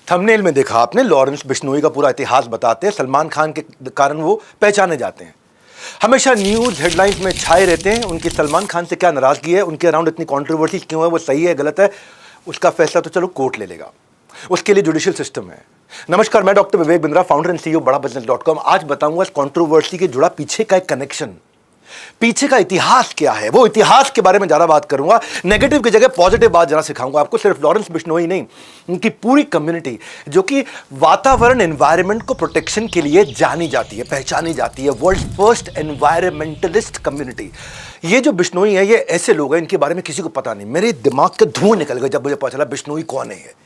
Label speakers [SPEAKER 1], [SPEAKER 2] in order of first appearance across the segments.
[SPEAKER 1] Thumbnail में देखा आपने, लॉरेंस बिश्नोई का पूरा इतिहास बताते हैं। सलमान खान के कारण वो पहचाने जाते हैं, हमेशा न्यूज़ हेडलाइंस में छाए रहते हैं। उनकी सलमान खान से क्या नाराज़गी है, उनके अराउंड इतनी कंट्रोवर्सी क्यों है, वो सही है गलत है, उसका फैसला तो चलो कोर्ट ले लेगा, उसके लिए जुडिशियल सिस्टम है। नमस्कार, मैं doctor Vivek Bindra, founder and CEO बड़ाबिजनेस.com। आज बताऊंगा इस कंट्रोवर्सी के जुड़ा पीछे का एक कनेक्शन, पीछे का इतिहास क्या है, वो इतिहास के बारे में ज्यादा बात करूंगा। नेगेटिव की जगह पॉजिटिव बात जरा सिखाऊंगा आपको। सिर्फ लॉरेंस बिश्नोई नहीं, उनकी पूरी कम्युनिटी जो कि वातावरण एनवायरनमेंट को प्रोटेक्शन के लिए जानी जाती है, पहचानी जाती है, वर्ल्ड फर्स्ट एनवायरमेंटलिस्ट कम्युनिटी। ये जो बिश्नोई है, ये ऐसे लोग हैं इनके बारे में किसी को पता नहीं। मेरे दिमाग के धुएं निकल गए जब मुझे पता चला बिश्नोई कौन है।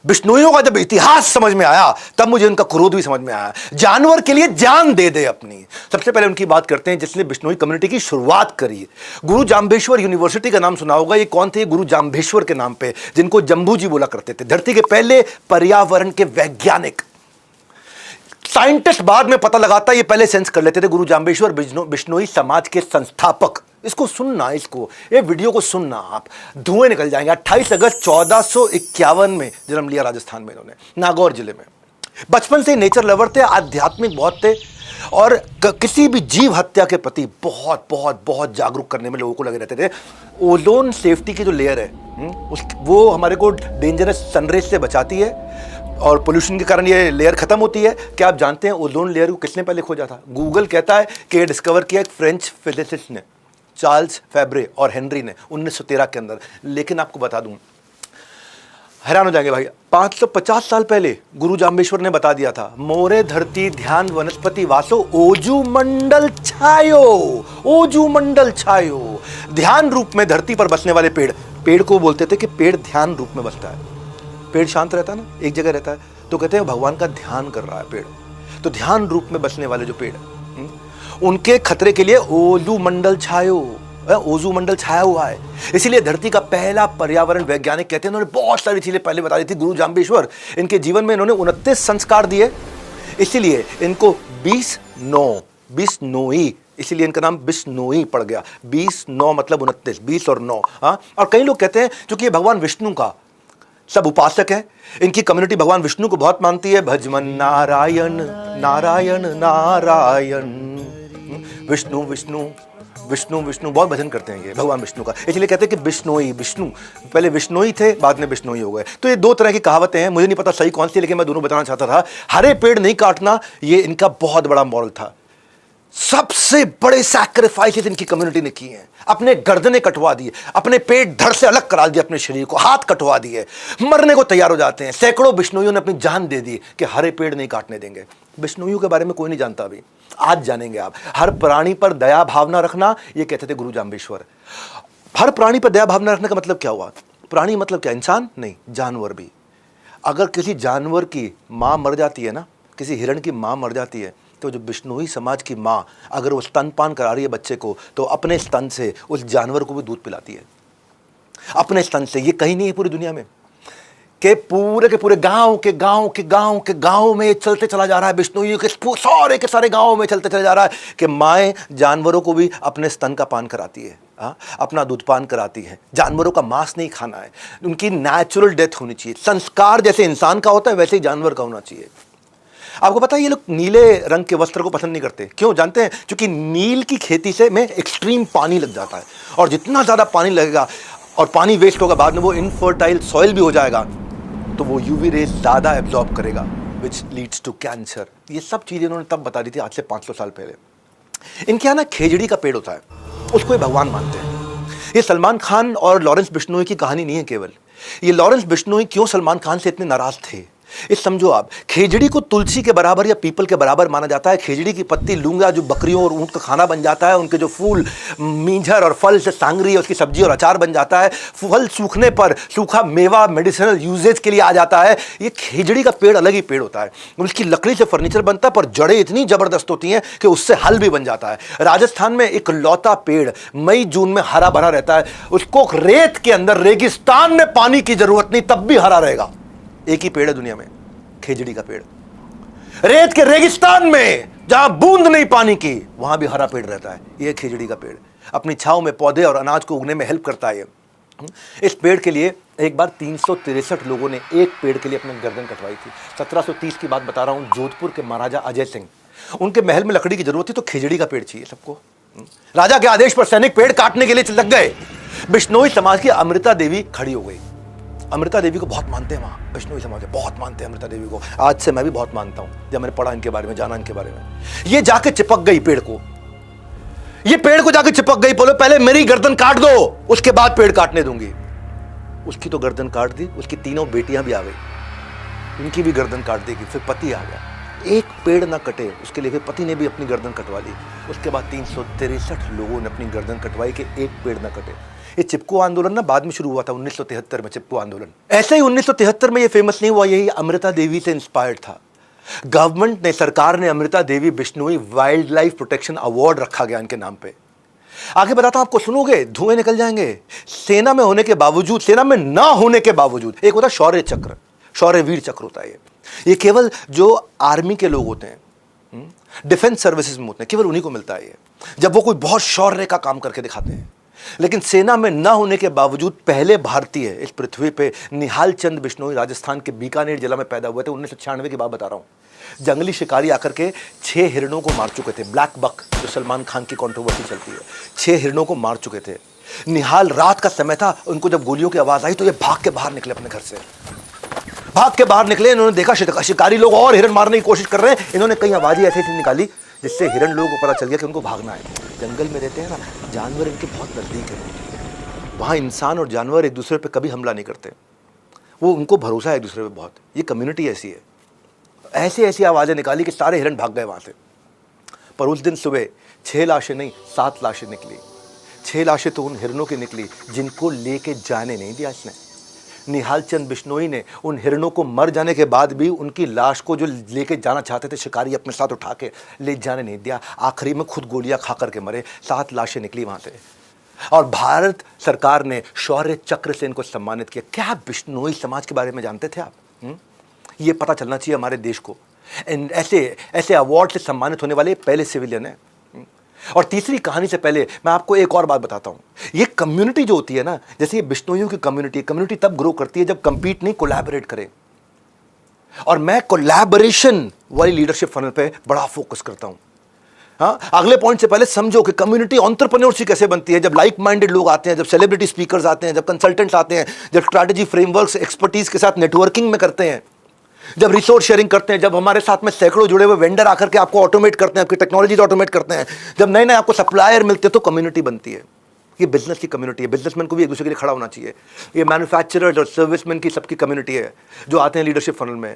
[SPEAKER 1] बिश्नोइयों का जब इतिहास समझ में आया तब मुझे उनका क्रोध भी समझ में आया। जानवर के लिए जान दे दे अपनी। सबसे पहले उनकी बात करते हैं जिसने बिश्नोई कम्युनिटी की शुरुआत करी। गुरु जाम्बेश्वर यूनिवर्सिटी का नाम सुना होगा। ये कौन थे? गुरु जाम्बेश्वर के नाम पे, जिनको जम्बू जी बोला करते थे, धरती के पहले पर्यावरण के वैज्ञानिक। साइंटिस्ट बाद में पता लगाता, ये पहले सेंस कर लेते थे। गुरु जाम्बेश्वर बिश्नोई समाज के संस्थापक। इसको सुनना, ये वीडियो को सुनना, आप धुएं निकल जाएंगे। 28 अगस्त 1451 में जन्म लिया राजस्थान में इन्होंने, नागौर जिले में। बचपन से नेचर लवर थे, आध्यात्मिक बहुत थे और किसी भी जीव हत्या के प्रति बहुत बहुत बहुत जागरूक करने में लोगों को लगे रहते थे। ओजोन सेफ्टी की जो लेयर है वो हमारे को डेंजरस सनरेज से बचाती है और पोल्यूशन के कारण ये लेयर खत्म होती है। क्या आप जानते हैं ओजोन लेयर को किसने पहले खोजा था? गूगल कहता है कि डिस्कवर किया एक फ्रेंच फिजिसिस्ट ने, चार्ल्स फेब्रे और हेनरी ने 1913 के अंदर। लेकिन आपको बता दूं, हैरान हो जाएंगे भाई, 550 साल पहले गुरु जाम्बेश्वर ने बता दिया था, मोरे धरती ध्यान वनस्पति वासो ओजू मंडल छायो। ओजू मंडल छायो, ध्यान रूप में धरती पर बसने वाले पेड़ को बोलते थे कि पेड़ ध्यान रूप में बसता है। पेड़ शांत रहता है ना, एक जगह रहता है, तो कहते हैं भगवान का ध्यान कर रहा है पेड़। तो ध्यान रूप में बसने वाले जो पेड़, उनके खतरे के लिए ओजू मंडल छायो, ओजू मंडल छाया हुआ है। इसीलिए धरती का पहला पर्यावरण वैज्ञानिक कहते हैं। उन्होंने बहुत सारी चीजें पहले बता दी थी गुरु जाम्बेश्वर। इनके जीवन में इन्होंने 29 संस्कार दिए, इसीलिए इनको बिश्नोई, इसीलिए इनका नाम बिश्नोई पड़ गया। 20-9 मतलब 29, 20 और 9। और कई लोग कहते हैं क्योंकि ये भगवान विष्णु का सब उपासक है, इनकी कम्युनिटी भगवान विष्णु को बहुत मानती है। भजमन नारायण नारायण नारायण, विष्णु विष्णु विष्णु विष्णु, बहुत भजन करते हैं ये भगवान विष्णु का। इसलिए कहते हैं कि बिश्नोई, विष्णु पहले विष्णोई थे, बाद में बिश्नोई हो गए। तो ये दो तरह की कहावतें हैं, मुझे नहीं पता सही कौन सी, लेकिन मैं दोनों बताना चाहता था। हरे पेड़ नहीं काटना, ये इनका बहुत बड़ा मॉरल था। सबसे बड़े सैक्रिफाइसेस इनकी कम्युनिटी ने किए हैं। अपने गर्दनें कटवा दिए, अपने पेट धड़ से अलग करा दिया, अपने शरीर को हाथ कटवा दिए, मरने को तैयार हो जाते हैं। सैकड़ों बिश्नोइयों ने अपनी जान दे दी कि हरे पेड़ नहीं काटने देंगे। बिश्नोइयों के बारे में कोई नहीं जानता अभी, आज जानेंगे आप। हर प्राणी पर दया भावना रखना, ये कहते थे गुरु जाम्बेश्वर। हर प्राणी पर दया भावना रखने का मतलब क्या हुआ? प्राणी मतलब क्या? इंसान नहीं, जानवर भी। अगर किसी जानवर की मां मर जाती है ना, किसी हिरण की मां मर जाती है, तो जो बिश्नोई समाज की माँ अगर वो स्तनपान करा रही है बच्चे को, तो अपने स्तन से उस जानवर को भी दूध पिलाती है, अपने स्तन से। ये कहीं नहीं है पूरी दुनिया में कि पूरे के पूरे गांव में चलते चला जा रहा है। बिश्नोई के सारे के सारे गांव में चलते चला जा रहा है कि माएँ जानवरों को भी अपने स्तन का पान कराती है, अपना दूध पान कराती है। जानवरों का मांस नहीं खाना है, उनकी नेचुरल डेथ होनी चाहिए। संस्कार जैसे इंसान का होता है वैसे ही जानवर का होना चाहिए। आपको पता है ये लोग नीले रंग के वस्त्र को पसंद नहीं करते, क्यों जानते हैं? क्योंकि नील की खेती से में एक्सट्रीम पानी लग जाता है, और जितना ज़्यादा पानी लगेगा और पानी वेस्ट होगा, बाद में वो इनफर्टाइल सॉइल भी हो जाएगा, तो वो यूवी रेज ज़्यादा एब्जॉर्ब करेगा, विच लीड्स टू कैंसर। ये सब चीज़ें इन्होंने तब बता दी थी, आज से 500 साल पहले। इनके यहाँ ना खेजड़ी का पेड़ होता है, उसको ये भगवान मानते हैं। ये सलमान खान और लॉरेंस बिश्नोई की कहानी नहीं है केवल। ये लॉरेंस बिश्नोई क्यों सलमान खान से इतने नाराज थे, इस समझो आप। खेजड़ी को तुलसी के बराबर या पीपल के बराबर माना जाता है। खेजड़ी की पत्ती लूंगा जो बकरियों और ऊंट का खाना बन जाता है, उनके जो फूल मींझर और फल से सांगरी है, उसकी सब्जी और अचार बन जाता है। फल सूखने पर सूखा मेवा मेडिसिनल यूजेज के लिए आ जाता है। ये खेजड़ी का पेड़ अलग ही पेड़ होता है। उसकी लकड़ी से फर्नीचर बनता है, पर जड़ें इतनी जबरदस्त होती हैं कि उससे हल भी बन जाता है। राजस्थान में एक लौता पेड़ मई जून में हरा भरा रहता है। उसको रेत के अंदर रेगिस्तान में पानी की जरूरत नहीं, तब भी हरा रहेगा। एक ही पेड़ है दुनिया में, खेजड़ी का पेड़। रेत के रेगिस्तान में जहां बूंद नहीं पानी की, वहां भी हरा पेड़ रहता है। यह खेजड़ी का पेड़ अपनी छांव में पौधे और अनाज को उगने में हेल्प करता है। इस पेड़ के लिए एक बार 363 लोगों ने एक पेड़ के लिए अपनी गर्दन कटवाई थी। 1730 की बात बता रहा हूँ, जोधपुर के महाराजा अजय सिंह, उनके महल में लकड़ी की जरूरत थी तो खिजड़ी का पेड़ चाहिए सबको। राजा के आदेश पर सैनिक पेड़ काटने के लिए लग गए। बिश्नोई समाज की अमृता देवी खड़ी हो गई। अमृता देवी को बहुत मानते हैं वहाँ, बिश्नोई समाज बहुत मानते हैं अमृता देवी को। आज से मैं भी बहुत मानता हूँ, जब मैंने पढ़ा इनके बारे में, जाना इनके बारे में। ये जाके चिपक गई पेड़ को, ये पेड़ को जाके चिपक गई, बोलो पहले मेरी गर्दन काट दो, उसके बाद पेड़ काटने दूंगी। उसकी तो गर्दन काट दी, उसकी तीनों बेटियां भी आ गई, इनकी भी गर्दन काट देगी। फिर पति आ गया, एक पेड़ ना कटे उसके लिए फिर पति ने भी अपनी गर्दन कटवा ली। उसके बाद 363 लोगों ने अपनी गर्दन कटवाई कि एक पेड़ ना कटे। ये चिपको आंदोलन ना बाद में शुरू हुआ था 1973 में, चिपको आंदोलन। ऐसे ही 1973 में ये फेमस नहीं हुआ, यही अमृता देवी से इंस्पायर्ड था। गवर्नमेंट ने, सरकार ने Amrita Devi Bishnoi wildlife protection award रखा गया इनके नाम पे। आगे बताता हूं आपको, सुनोगे धुएं निकल जाएंगे। सेना में होने के बावजूद, सेना में ना होने के बावजूद, एक होता शौर्य चक्र, शौर्य वीर चक्र होता है ये केवल जो आर्मी के लोग होते हैं, डिफेंस सर्विसेज में होते हैं, केवल उन्हीं को मिलता है ये, जब वो कोई बहुत शौर्य का काम करके दिखाते हैं। लेकिन सेना में ना होने के बावजूद पहले भारतीय इस पृथ्वी पे निहाल चंद बिश्नोई राजस्थान के बीकानेर जिला में पैदा हुए थे। 1996 की बात बता रहा हूं। जंगली शिकारी आकर के 6 हिरणों को मार चुके थे। ब्लैक बक, जो सलमान खान की कंट्रोवर्सी चलती है, 6 हिरणों को मार चुके थे। निहाल, रात का समय था, उनको जब गोलियों की आवाज आई तो ये भाग के बाहर निकले अपने घर से, भाग के बाहर निकले। इन्होंने देखा शिकारी लोग और हिरण मारने की कोशिश कर रहे हैं। इन्होंने कई आवाजें ऐसी निकाली जिससे हिरण लोगों को पता चल गया कि उनको भागना है। जंगल में रहते हैं ना, जानवर इनके बहुत नजदीक है। वहाँ इंसान और जानवर एक दूसरे पे कभी हमला नहीं करते, वो उनको भरोसा है एक दूसरे पे बहुत। ये कम्युनिटी ऐसी है। ऐसी ऐसी आवाज़ें निकाली कि सारे हिरण भाग गए वहाँ से। पर उस दिन सुबह 6 लाशें नहीं, 7 लाशें निकली। 6 लाशें तो उन हिरणों की निकली जिनको लेके जाने नहीं दिया इसने। निहाल चंद बिश्नोई ने उन हिरणों को मर जाने के बाद भी उनकी लाश को जो लेके जाना चाहते थे शिकारी, अपने साथ उठा के ले जाने नहीं दिया। आखिरी में खुद गोलियां खा करके मरे। 7 लाशें निकली वहां से। और भारत सरकार ने शौर्य चक्र से इनको सम्मानित किया। क्या बिश्नोई समाज के बारे में जानते थे आप? ये पता चलना चाहिए हमारे देश को। ऐसे ऐसे अवार्ड से सम्मानित होने वाले पहले सिविलियन है। और तीसरी कहानी से पहले मैं आपको एक और बात बताता हूं। ये कम्युनिटी जो होती है ना, जैसे ये बिश्नोइयों की कम्युनिटी तब ग्रो करती है जब कंपीट नहीं, कोलैबोरेट करे। और मैं कोलैबोरेशन वाली लीडरशिप फनल पे बड़ा फोकस करता हूं। हाँ, अगले पॉइंट से पहले समझो कि कम्युनिटी एंटरप्रेन्योरशिप कैसे बनती है। जब लाइक माइंडेड लोग आते हैं, जब सेलिब्रिटी स्पीकर्स आते हैं, जब कंसल्टेंट्स आते हैं, जब स्ट्रैटेजी फ्रेमवर्क्स एक्सपर्टीज के साथ नेटवर्किंग में करते हैं, जब रिसोर्स शेयरिंग करते हैं, जब हमारे साथ में सैकड़ों जुड़े हुए वेंडर आकर के आपको ऑटोमेट करते हैं, आपकी टेक्नोलॉजीज ऑटोमेट करते हैं, जब नए नए आपको सप्लायर मिलते हैं, तो कम्युनिटी बनती है। ये बिजनेस की कम्युनिटी है। बिजनेसमैन को भी एक दूसरे के लिए खड़ा होना चाहिए। ये मैन्युफैक्चरर्स और सर्विसमैन की सबकी कम्युनिटी है जो आते हैं लीडरशिप फनल में।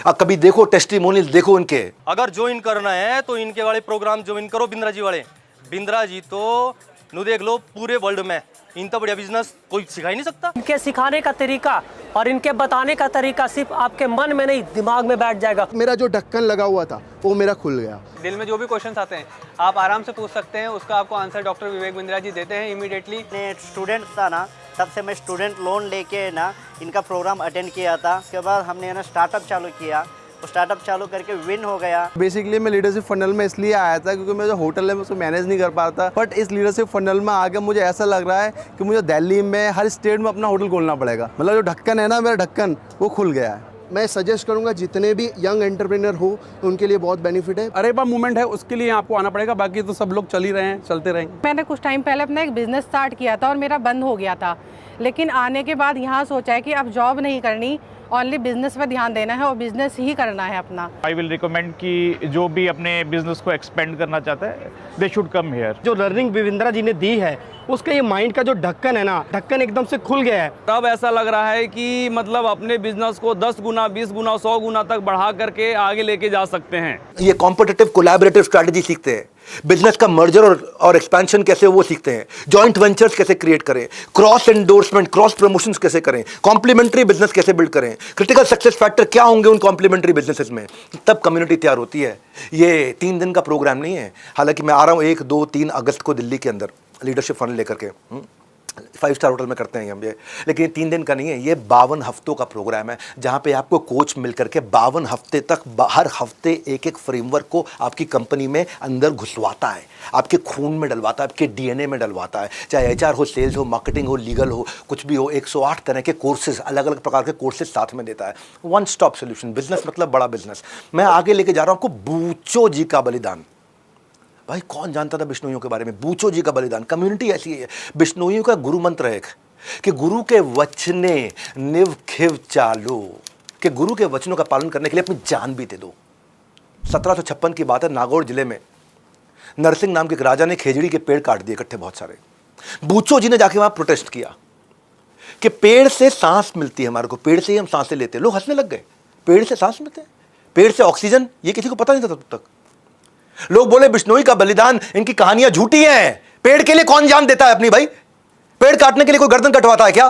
[SPEAKER 1] अब कभी देखो टेस्टिमोनियल, देखो इनके।
[SPEAKER 2] अगर ज्वाइन करना है तो इनके वाले प्रोग्राम ज्वाइन करो। बिंद्रा जी वाले, बिंद्रा जी तो नु देख लो पूरे वर्ल्ड में इनका बढ़िया बिजनेस कोई सिखा ही नहीं सकता।
[SPEAKER 3] इनके सिखाने का तरीका और इनके बताने का तरीका सिर्फ आपके मन में नहीं, दिमाग में बैठ जाएगा।
[SPEAKER 4] मेरा जो ढक्कन लगा हुआ था वो मेरा खुल गया।
[SPEAKER 5] दिल में जो भी क्वेश्चंस आते हैं आप आराम से पूछ सकते हैं, उसका आपको आंसर डॉक्टर विवेक बिंद्रा जी देते हैं इमीडिएटली।
[SPEAKER 6] मैं स्टूडेंट था ना, तब से मैं स्टूडेंट लोन लेके ना इनका प्रोग्राम अटेंड किया था। उसके बाद हमने ना स्टार्टअप चालू किया, स्टार्टअप चालू करके विन हो गया।
[SPEAKER 4] बेसिकली मैं लीडरशिप फनल में इसलिए आया था क्योंकि मैं जो होटल है मैं उसको मैनेज नहीं कर पाता। बट इस लीडरशिप फनल में आगे मुझे ऐसा लग रहा है कि मुझे दिल्ली में हर स्टेट में अपना होटल खोलना पड़ेगा। मतलब जो ढक्कन है ना, मेरा ढक्कन वो खुल गया है। मैं सजेस्ट करूंगा जितने भी यंग एंटरप्रेन्योर हो उनके लिए बहुत बेनिफिट है।
[SPEAKER 7] अरेबा मूवमेंट है, उसके लिए आपको आना पड़ेगा, बाकी तो सब लोग चल ही रहे हैं, चलते रहेंगे।
[SPEAKER 8] मैंने कुछ टाइम पहले अपना एक बिजनेस स्टार्ट किया था और मेरा बंद हो गया था, लेकिन आने के बाद यहाँ सोचा है कि अब जॉब नहीं करनी, ओनली बिजनेस पे ध्यान देना है और बिजनेस ही करना है अपना।
[SPEAKER 9] आई विल रिकमेंड कि जो भी अपने बिजनेस को एक्सपेंड करना चाहता है दे शुड कम हियर।
[SPEAKER 10] जो लर्निंग बिंद्रा जी ने दी है उसका ये माइंड का जो ढक्कन है ना, ढक्कन एकदम से खुल गया है।
[SPEAKER 7] अब ऐसा लग रहा है कि मतलब अपने बिजनेस को 10 गुना, 20 गुना, 100 गुना तक बढ़ा करके आगे लेके जा सकते हैं।
[SPEAKER 1] ये कॉम्पिटिटिव कोलैबोरेटिव स्ट्रैटेजी सीखते हैं। बिजनेस का मर्जर और एक्सपेंशन कैसे वो सीखते हैं। जॉइंट वेंचर्स कैसे क्रिएट करें, क्रॉस एंडोर्समेंट, क्रॉस प्रमोशंस कैसे करें, कॉम्प्लीमेंट्री बिजनेस कैसे बिल्ड करें, क्रिटिकल सक्सेस फैक्टर क्या होंगे उन कॉम्प्लीमेंट्री बिजनेसेस में। तब कम्युनिटी तैयार होती है। ये 3 दिन का प्रोग्राम नहीं है। हालांकि मैं आ रहा हूँ 1, 2, 3 अगस्त को दिल्ली के अंदर लीडरशिप फनल लेकर के। 5 स्टार होटल में करते हैं हम ये, लेकिन ये 3 दिन का नहीं है, ये 52 हफ्तों का प्रोग्राम है जहाँ पे आपको कोच मिल करके 52 हफ्ते तक हर हफ्ते एक एक फ्रेमवर्क को आपकी कंपनी में अंदर घुसवाता है, आपके खून में डलवाता है, आपके डीएनए में डलवाता है। चाहे एचआर हो, सेल्स हो, मार्केटिंग हो, लीगल हो, कुछ भी हो, 108 तरह के कोर्सेज, अलग अलग प्रकार के कोर्सेज साथ में देता है। वन स्टॉप सोल्यूशन, बिजनेस मतलब बड़ा बिजनेस। मैं आगे लेके जा रहा हूँ आपको बूचो जी का बलिदान। भाई कौन जानता था बिश्नोइयों के बारे में? बूचो जी का बलिदान। कम्युनिटी ऐसी है, बिश्नोइयों का गुरु मंत्र है कि गुरु के वचने निव खिव चालो, कि गुरु के वचनों का पालन करने के लिए अपनी जान भी दे दो। 1756 की बात है, नागौर जिले में नरसिंह नाम के एक राजा ने खेजड़ी के पेड़ काट दिए इकट्ठे बहुत सारे। बूचो जी ने जाके वहां प्रोटेस्ट किया कि पेड़ से सांस मिलती है हमारे को, पेड़ से ही हम सांसें लेते हैं। लोग हंसने लग गए, पेड़ से सांस मिलते हैं, पेड़ से ऑक्सीजन, ये किसी को पता नहीं था तब तक। लोग बोले बिश्नोई का बलिदान, इनकी कहानियां झूठी हैं, पेड़ के लिए कौन जान देता है अपनी? भाई पेड़ काटने के लिए कोई गर्दन कटवाता है क्या?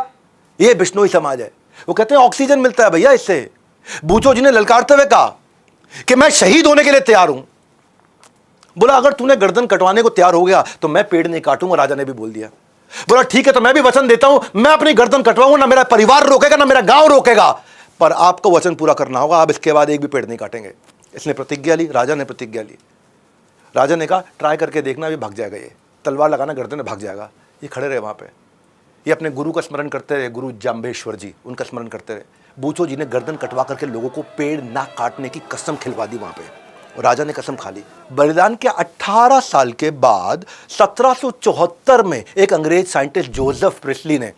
[SPEAKER 1] ये बिश्नोई समाज है। वो कहते हैं ऑक्सीजन मिलता है भैया इससे। बूचो जी ने ललकारते हुए कहा कि मैं शहीद होने के लिए तैयार हूं। बोला अगर तूने गर्दन कटवाने को तैयार हो गया तो मैं पेड़ नहीं काटूंगा। राजा ने भी बोल दिया। बोला ठीक है, तो मैं भी वचन देता हूं, मैं अपनी गर्दन कटवाऊंगा, ना मेरा परिवार रोकेगा ना मेरा गांव रोकेगा, पर आपको वचन पूरा करना होगा, आप इसके बाद एक भी पेड़ नहीं काटेंगे। इसने प्रतिज्ञा ली, राजा ने प्रतिज्ञा ली। राजा ने कहा ट्राई करके देखना, अभी भाग जाएगा, ये तलवार लगाना गर्दन में भाग जाएगा। ये खड़े रहे वहां पे, ये अपने गुरु का स्मरण करते रहे, गुरु जाम्बेश्वर जी, उनका स्मरण करते रहे। बूचो जी ने गर्दन कटवा करके लोगों को पेड़ ना काटने की कसम खिलवा दी वहां पे, और राजा ने कसम खा ली। बलिदान के 18 साल के बाद 1774 में एक अंग्रेज साइंटिस्ट जोसेफ प्रिस्ली ने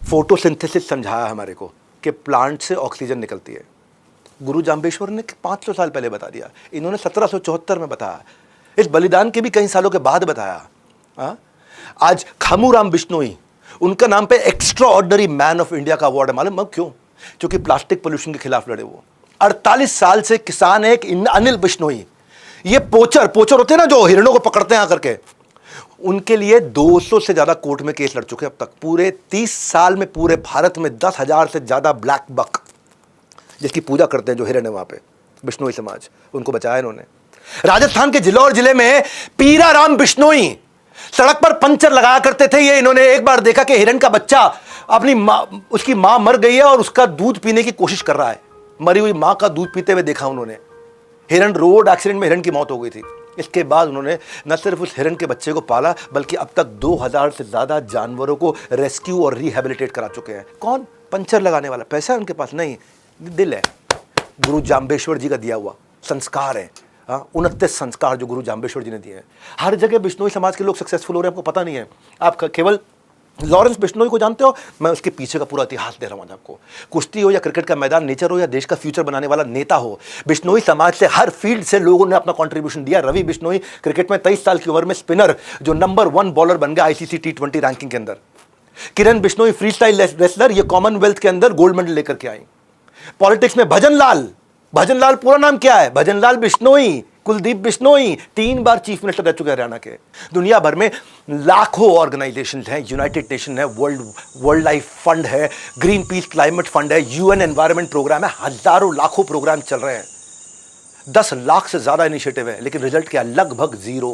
[SPEAKER 1] फोटोसिंथेसिस समझाया हमारे को कि प्लांट से ऑक्सीजन निकलती है। गुरु जाम्बेश्वर ने 500 साल पहले बता दिया, इन्होंने 1774 में बताया। इस बलिदान के भी कई सालों के बाद बताया। आज खामूराम बिश्नोई, उनका नाम पे extra ordinary man of India का अवार्ड है। मालूम क्यों? क्योंकि प्लास्टिक पोल्यूशन के खिलाफ लड़े वो। 48 साल से किसान है। एक अनिल बिश्नोई, ये पोचर होते हैं ना जो हिरणों को पकड़ते हैं आकर के, उनके लिए 200 से ज्यादा कोर्ट में केस लड़ चुके हैं अब तक। पूरे 30 साल में पूरे भारत में 10,000 से ज्यादा ब्लैक बक, जिसकी पूजा करते हैं जो हिरण है वहां पे, बिश्नोई समाज, उनको बचाया इन्होंने। राजस्थान के जिलौर जिले में पीराराम बिश्नोई सड़क पर पंचर लगाया करते थे। ये इन्होंने एक बार देखा कि हिरण का बच्चा अपनी मां, उसकी मां मर गई है और उसका दूध पीने की कोशिश कर रहा है। मरी हुई मां का दूध पीते हुए देखा उन्होंने। हिरण, रोड एक्सीडेंट में हिरण की मौत हो गई थी। इसके बाद उन्होंने न सिर्फ उस हिरण के बच्चे को पाला, बल्कि अब तक 2000 से ज्यादा जानवरों को रेस्क्यू और रिहेबिलिटेट करा चुके हैं। कौन? पंचर लगाने वाला। पैसा है उनके पास नहीं, दिल है। गुरु जाम्बेश्वर जी का दिया हुआ संस्कार है। 29 संस्कार जो गुरु जाम्बेश्वर जी ने दिए हैं। हर जगह बिश्नोई समाज के लोग सक्सेसफुल हो रहे हैं, आपको पता नहीं है। आप केवल लॉरेंस बिश्नोई को जानते हो, मैं उसके पीछे का पूरा इतिहास दे रहा हूं आज आपको। कुश्ती हो या क्रिकेट का मैदान, नेचर हो या देश का फ्यूचर बनाने वाला नेता हो, बिश्नोई समाज से हर फील्ड से लोगों ने अपना कंट्रीब्यूशन दिया। रवि बिश्नोई क्रिकेट में 23 साल की उम्र में स्पिनर जो नंबर 1 बॉलर बन गया आईसीसी T20 रैंकिंग के अंदर। किरण बिश्नोई फ्री स्टाइल रेसलर, ये कॉमनवेल्थ के अंदर गोल्ड मेडल लेकर के आई। पॉलिटिक्स में भजनलाल पूरा नाम क्या है? भजनलाल बिश्नोई, कुलदीप बिश्नोई 3 बार चीफ मिनिस्टर रह चुके हैं हरियाणा के। दुनिया भर में लाखों ऑर्गेनाइजेशन हैं, यूनाइटेड नेशन है, वर्ल्ड लाइफ फंड है, ग्रीन पीस क्लाइमेट फंड है, यूएन एनवायरनमेंट प्रोग्राम है, हजारों लाखों प्रोग्राम चल रहे हैं। 10 लाख से ज्यादा इनिशिएटिव है, लेकिन रिजल्ट क्या? लगभग 0।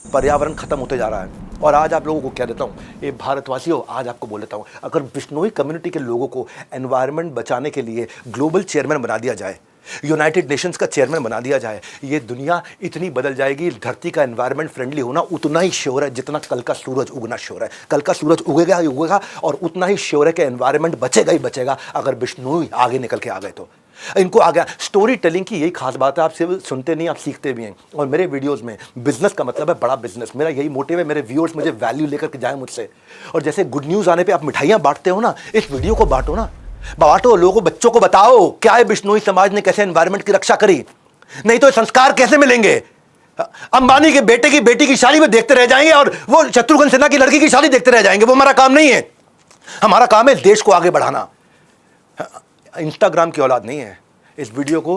[SPEAKER 1] पर्यावरण खत्म होते जा रहा है। और आज आप लोगों को क्या देता हूं, ये भारतवासियों, आज आपको बोल देता हूं, अगर बिश्नोई कम्युनिटी के लोगों को एनवायरनमेंट बचाने के लिए ग्लोबल चेयरमैन बना दिया जाए, यूनाइटेड नेशंस का चेयरमैन बना दिया जाए, ये दुनिया इतनी बदल जाएगी। धरती का एनवायरनमेंट फ्रेंडली होना उतना ही श्योर है जितना कल का सूरज उगना श्योर है। कल का सूरज उगेगा ही उगेगा, और उतना ही श्योर है कि एनवायरनमेंट बचेगा ही बचेगा अगर बिश्नोई आगे निकल के आ गए तो। इनको आ गया। स्टोरी टेलिंग की यही खास बात है, आप सिर्फ सुनते नहीं, आप सीखते भी हैं। और मेरे वीडियोस में बिजनेस का मतलब है बड़ा बिजनेस, मेरा यही मोटिव है। मेरे व्यूअर्स मुझे वैल्यू लेकर के जाए मुझसे। और जैसे गुड न्यूज़ आने पे आप मिठाइयाँ बांटते हो ना, इस वीडियो को बांटो ना, बांटो, लोगों को, बच्चों को बताओ क्या है बिश्नोई समाज ने कैसे एनवायरनमेंट की रक्षा करी। नहीं तो संस्कार कैसे मिलेंगे? अंबानी के बेटे की बेटी की शादी में देखते रह जाएंगे और वो शत्रुघ्न सिन्हा की लड़की की शादी देखते रह जाएंगे। वो हमारा काम नहीं है। हमारा काम है देश को आगे बढ़ाना। इंस्टाग्राम की औलाद नहीं है। इस वीडियो को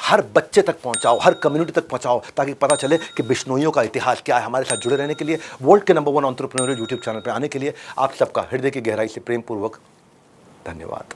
[SPEAKER 1] हर बच्चे तक पहुंचाओ, हर कम्युनिटी तक पहुंचाओ, ताकि पता चले कि बिश्नोइयों का इतिहास क्या है। हमारे साथ जुड़े रहने के लिए, वर्ल्ड के नंबर 1 एंटरप्रेन्योरियल यूट्यूब चैनल पर आने के लिए आप सबका हृदय की गहराई से प्रेम पूर्वक धन्यवाद।